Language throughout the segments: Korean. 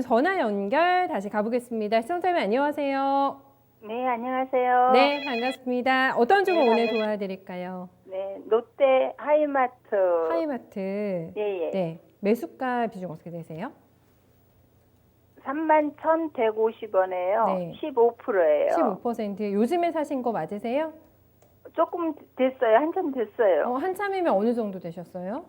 전화 연결 다시 가보겠습니다. 시청자님 안녕하세요. 네, 안녕하세요. 네, 반갑습니다. 어떤 종목 네, 오늘 도와드릴까요? 네, 롯데 하이마트. 하이마트. 예, 예. 네, 매수가 비중 어떻게 되세요? 31,150원이에요. 네. 15%예요. 15%. 요즘에 사신 거 맞으세요? 조금 됐어요. 한참 됐어요. 한참이면 어느 정도 되셨어요?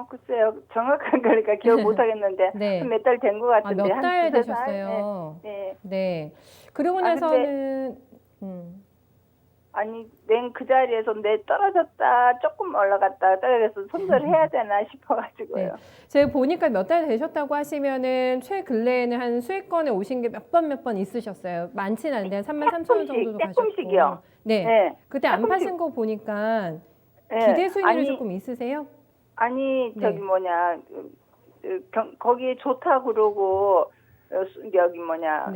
글쎄요. 정확한 거니까 기억 못 하겠는데 네. 몇 달 된 것 같은데. 몇 달 한 두세 달? 되셨어요. 네. 네. 그러고 근데 나서는 아니, 맨 그 자리에서 떨어졌다 조금 올라갔다 떨어져서 손절해야 되나 싶어가지고요. 네. 제가 보니까 몇 달 되셨다고 하시면은 최근래에는 한 수익권에 오신 게 몇 번 있으셨어요. 많지는 않은데 한 33,000원 정도도 조금씩이요. 가셨고. 네. 네. 그때 안 조금씩. 파신 거 보니까 네. 기대 수익률이 아니, 조금 있으세요? 아니 네. 저기 거기 좋다 그러고 네.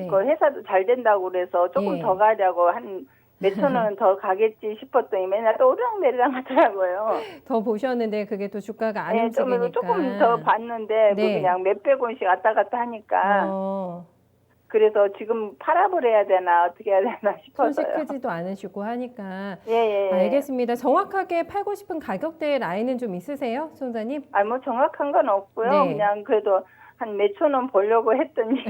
그 회사도 잘 된다고 그래서 조금 예. 더 가려고 한 몇천 원 더 가겠지 싶었더니 맨날 또 오르락내리락 하더라고요. 더 보셨는데 그게 또 주가가 안 네, 움직이니까. 조금 더 봤는데 네. 그냥 몇백 원씩 왔다 갔다 하니까 그래서 지금 팔아버려야 되나 어떻게 해야 되나 싶어서요. 손실 크지도 않으시고 하니까. 예. 알겠습니다. 정확하게 팔고 싶은 가격대 라인은 좀 있으세요, 손자님? 뭐 정확한 건 없고요. 네. 그냥 그래도 한 몇천 원 벌려고 했더니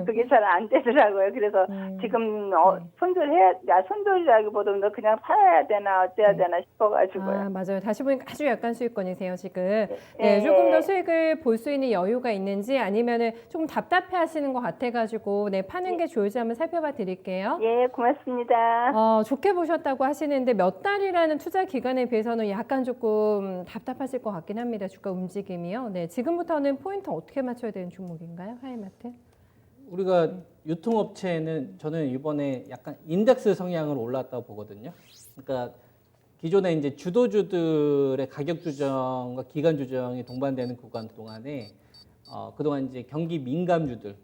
그게 잘 안 되더라고요. 그래서 지금 손절이라기보다는 그냥 팔아야 되나 어째야 되나 싶어가지고요. 맞아요. 다시 보니까 아주 약간 수익권이세요, 지금. 예. 조금 더 수익을 볼 수 있는 여유가 있는지 아니면은 조금 답답해 하시는 것 같아가지고, 파는 게 좋을지 한번 살펴봐 드릴게요. 예, 고맙습니다. 좋게 보셨다고 하시는데 몇 달이라는 투자 기간에 비해서는 약간 조금 답답하실 것 같긴 합니다. 주가 움직임이요. 네, 지금부터는 포인트 어떻게 맞춰야 되는 종목인가요, 하이마트? 우리가 유통업체는 저는 이번에 약간 인덱스 성향으로 올랐다고 보거든요. 그러니까 기존에 이제 주도주들의 가격 조정과 기간 조정이 동반되는 구간 동안에 그동안 이제 경기 민감주들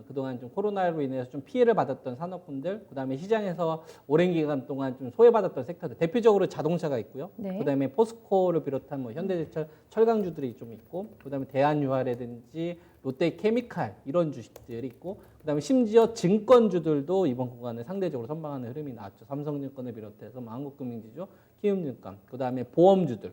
그동안 좀 코로나로 인해서 좀 피해를 받았던 산업군들, 그다음에 시장에서 오랜 기간 동안 좀 소외받았던 섹터들, 대표적으로 자동차가 있고요. 네. 그다음에 포스코를 비롯한 뭐 현대제철, 철강주들이 좀 있고, 그다음에 대한유화라든지 롯데케미칼 이런 주식들이 있고, 그다음에 심지어 증권주들도 이번 구간에 상대적으로 선방하는 흐름이 나왔죠. 삼성증권을 비롯해서 뭐 한국금융지주, 키움증권, 그다음에 보험주들.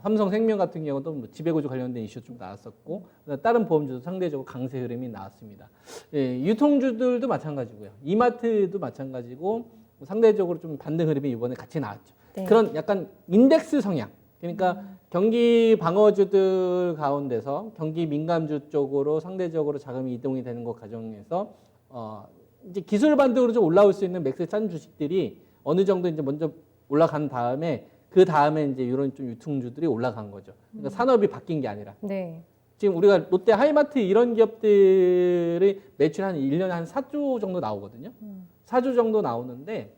삼성생명 같은 경우도 뭐 지배구조 관련된 이슈 좀 나왔었고, 다른 보험주도 상대적으로 강세 흐름이 나왔습니다. 예, 유통주들도 마찬가지고요. 이마트도 마찬가지고 상대적으로 좀 반등 흐름이 이번에 같이 나왔죠. 네. 그런 약간 인덱스 성향. 그러니까 경기 방어주들 가운데서 경기 민감주 쪽으로 상대적으로 자금이 이동이 되는 것 과정에서 이제 기술 반등으로 좀 올라올 수 있는 맥스에 싼 주식들이 어느 정도 이제 먼저 올라간 다음에 그 다음에 이제 이런 좀 유통주들이 올라간 거죠. 그러니까 산업이 바뀐 게 아니라. 네. 지금 우리가 롯데 하이마트 이런 기업들이 매출 한 1년에 한 4조 정도 나오거든요. 4조 정도 나오는데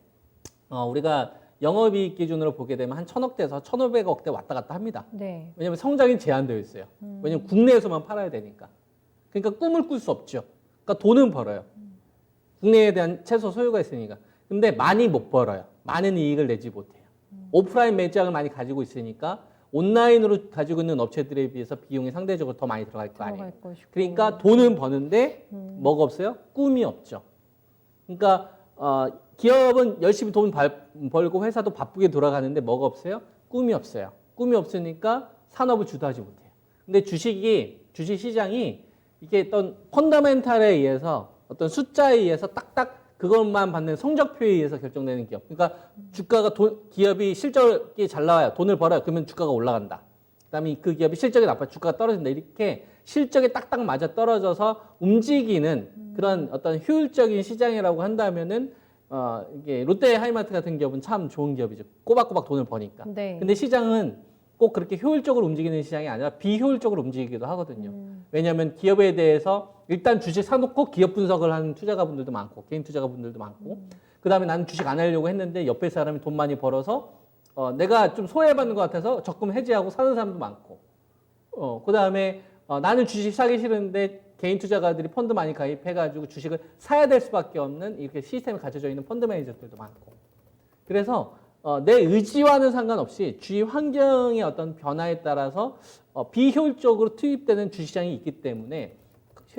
우리가 영업이익 기준으로 보게 되면 한 1,000억대에서 1,500억대 왔다 갔다 합니다. 네. 왜냐하면 성장이 제한되어 있어요. 왜냐하면 국내에서만 팔아야 되니까. 그러니까 꿈을 꿀 수 없죠. 그러니까 돈은 벌어요. 국내에 대한 최소 소유가 있으니까. 근데 많이 못 벌어요. 많은 이익을 내지 못해요. 오프라인 매장을 많이 가지고 있으니까 온라인으로 가지고 있는 업체들에 비해서 비용이 상대적으로 더 많이 들어갈 거 아니에요. 그러니까 돈은 버는데 뭐가 없어요? 꿈이 없죠. 그러니까 기업은 열심히 돈 벌고 회사도 바쁘게 돌아가는데 뭐가 없어요? 꿈이 없어요. 꿈이 없으니까 산업을 주도하지 못해요. 근데 주식 시장이 이게 어떤 펀더멘탈에 의해서 어떤 숫자에 의해서 딱딱 그것만 받는 성적표에 의해서 결정되는 기업. 그러니까 주가가 기업이 실적이 잘 나와요. 돈을 벌어요. 그러면 주가가 올라간다. 그다음에 그 기업이 실적이 나빠요. 주가가 떨어진다. 이렇게 실적에 딱딱 맞아 떨어져서 움직이는 그런 어떤 효율적인 시장이라고 한다면은 이게 롯데 하이마트 같은 기업은 참 좋은 기업이죠. 꼬박꼬박 돈을 버니까. 네. 근데 시장은 꼭 그렇게 효율적으로 움직이는 시장이 아니라 비효율적으로 움직이기도 하거든요. 왜냐하면 기업에 대해서 일단 주식 사놓고 기업 분석을 하는 투자가분들도 많고 개인 투자가분들도 많고 그 다음에 나는 주식 안 하려고 했는데 옆에 사람이 돈 많이 벌어서 내가 좀 소외받는 것 같아서 적금 해지하고 사는 사람도 많고 그 다음에 나는 주식 사기 싫은데 개인 투자가들이 펀드 많이 가입해가지고 주식을 사야 될 수밖에 없는 이렇게 시스템이 갖춰져 있는 펀드 매니저들도 많고 그래서 내 의지와는 상관없이 주위 환경의 어떤 변화에 따라서 비효율적으로 투입되는 주시장이 있기 때문에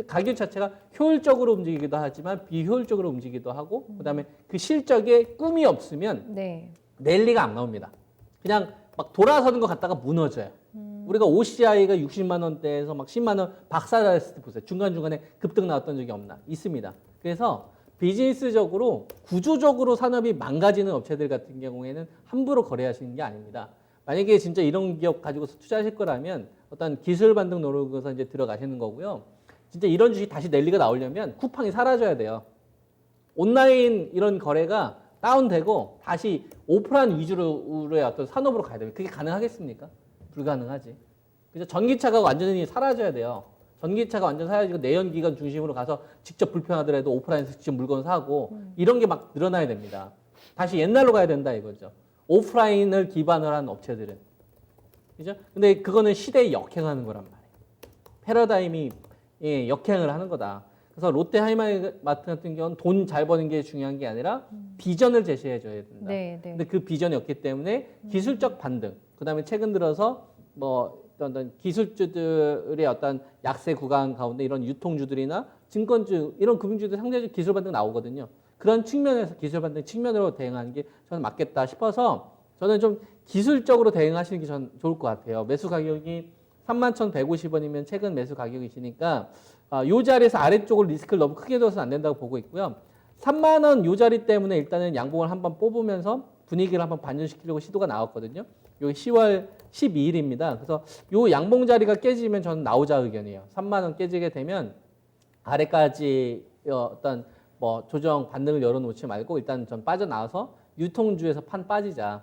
가격 자체가 효율적으로 움직이기도 하지만 비효율적으로 움직이기도 하고 그다음에 그 실적에 꿈이 없으면 네. 랠리가 안 나옵니다. 그냥 막 돌아서는 것 같다가 무너져요. 우리가 OCI가 60만 원대에서 막 10만 원 박살났을 때 보세요. 중간중간에 급등 나왔던 적이 없나? 있습니다. 그래서 비즈니스적으로 구조적으로 산업이 망가지는 업체들 같은 경우에는 함부로 거래하시는 게 아닙니다. 만약에 진짜 이런 기업 가지고서 투자하실 거라면 어떤 기술 반등 노력에서 이제 들어가시는 거고요. 진짜 이런 주식 다시 랠리가 나오려면 쿠팡이 사라져야 돼요. 온라인 이런 거래가 다운되고 다시 오프라인 위주로의 어떤 산업으로 가야 돼요. 그게 가능하겠습니까? 불가능하지. 그래서 전기차가 완전히 사라져야 돼요. 전기차가 완전 사라지고 내연기관 중심으로 가서 직접 불편하더라도 오프라인에서 직접 물건 사고 이런 게 막 늘어나야 됩니다. 다시 옛날로 가야 된다 이거죠. 오프라인을 기반으로 한 업체들은. 그죠? 근데 그거는 시대에 역행하는 거란 말이에요. 패러다임이 역행을 하는 거다. 그래서 롯데 하이마트 같은 경우는 돈 잘 버는 게 중요한 게 아니라 비전을 제시해 줘야 된다. 네, 네. 근데 그 비전이 없기 때문에 기술적 반등, 그다음에 최근 들어서 뭐 어떤 기술주들의 어떤 약세 구간 가운데 이런 유통주들이나 증권주 이런 금융주들 상대적 기술 반등 나오거든요. 그런 측면에서 기술 반등 측면으로 대응하는 게 저는 맞겠다 싶어서 저는 좀 기술적으로 대응하시는 게 전 좋을 것 같아요. 매수 가격이 31,150원이면 최근 매수 가격이시니까 요 자리에서 아래쪽으로 리스크를 너무 크게 둬서는 안 된다고 보고 있고요. 3만 원 요 자리 때문에 일단은 양봉을 한번 뽑으면서 분위기를 한번 반전시키려고 시도가 나왔거든요. 요 10월 12일입니다. 그래서 요 양봉 자리가 깨지면 저는 나오자 의견이에요. 3만 원 깨지게 되면 아래까지 어떤 뭐 조정 반등을 열어놓지 말고 일단 전 빠져나와서 유통주에서 판 빠지자.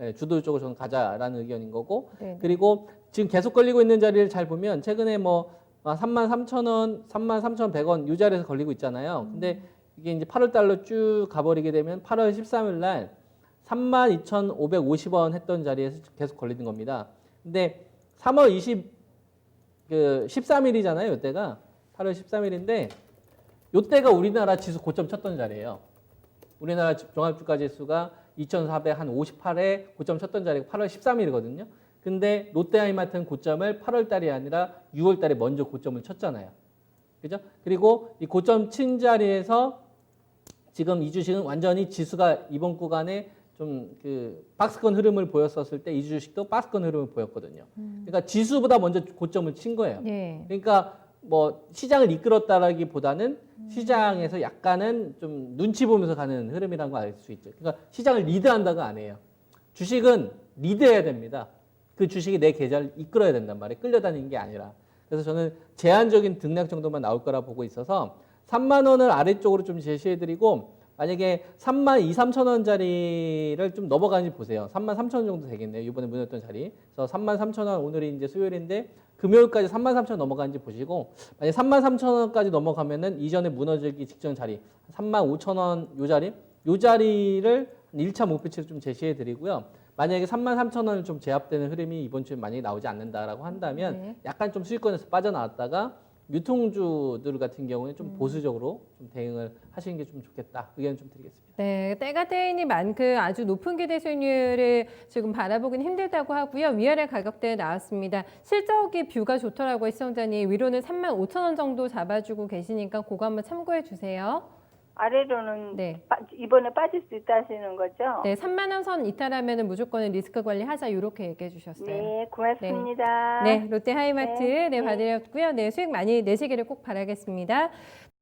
예, 주도 쪽으로 저는 가자라는 의견인 거고. 네. 그리고 지금 계속 걸리고 있는 자리를 잘 보면 최근에 뭐 33,000원, 33,100원 이 자리에서 걸리고 있잖아요. 근데 이게 이제 8월 달로 쭉 가버리게 되면 8월 13일 날 32,550원 했던 자리에서 계속 걸리는 겁니다. 근데 3월 13일이잖아요. 이때가 8월 13일인데 이때가 우리나라 지수 고점 쳤던 자리예요. 우리나라 종합주가지수가 2,458에 고점 쳤던 자리가 8월 13일이거든요. 근데 롯데하이마트는 고점을 8월 달이 아니라 6월 달에 먼저 고점을 쳤잖아요. 그죠? 그리고 이 고점 친 자리에서 지금 이 주식은 완전히 지수가 이번 구간에 좀 그 박스권 흐름을 보였었을 때 이 주식도 박스권 흐름을 보였거든요. 그러니까 지수보다 먼저 고점을 친 거예요. 네. 그러니까 뭐 시장을 이끌었다라기보다는 시장에서 약간은 좀 눈치 보면서 가는 흐름이라는 걸 알 수 있죠. 그러니까 시장을 리드한다가 아니에요. 주식은 리드해야 됩니다. 그 주식이 내 계좌를 이끌어야 된단 말이에요. 끌려다니는 게 아니라. 그래서 저는 제한적인 등락 정도만 나올 거라 보고 있어서 3만 원을 아래쪽으로 좀 제시해드리고 만약에 3만 2, 3천 원짜리를 좀 넘어가는지 보세요. 3만 3천 원 정도 되겠네요. 이번에 무너졌던 자리. 그래서 3만 3천 원 오늘이 이제 수요일인데 금요일까지 3만 3천 원 넘어가는지 보시고 만약 3만 3천 원까지 넘어가면은 이전에 무너지기 직전 자리 3만 5천 원 요 자리를 1차 목표치로 좀 제시해 드리고요. 만약에 3만 3천 원을 좀 제압되는 흐름이 이번 주에 만약에 나오지 않는다라고 한다면 네. 약간 좀 수익권에서 빠져나왔다가 유통주들 같은 경우는 좀 보수적으로 좀 대응을 하시는 게 좀 좋겠다. 의견 좀 드리겠습니다. 네, 때가 때이니 만큼 아주 높은 기대 수익률을 지금 바라보기는 힘들다고 하고요. 위아래 가격대 나왔습니다. 실적이 뷰가 좋더라고요. 시청자님. 위로는 35,000원 정도 잡아주고 계시니까 그거 한번 참고해 주세요. 아래로는 네. 이번에 빠질 수 있다 하시는 거죠? 네, 3만 원 선 이탈하면 무조건 리스크 관리하자 이렇게 얘기해 주셨어요. 네, 고맙습니다. 네, 롯데 하이마트 네, 네, 네. 봐드렸고요. 네, 수익 많이 내시기를 꼭 바라겠습니다.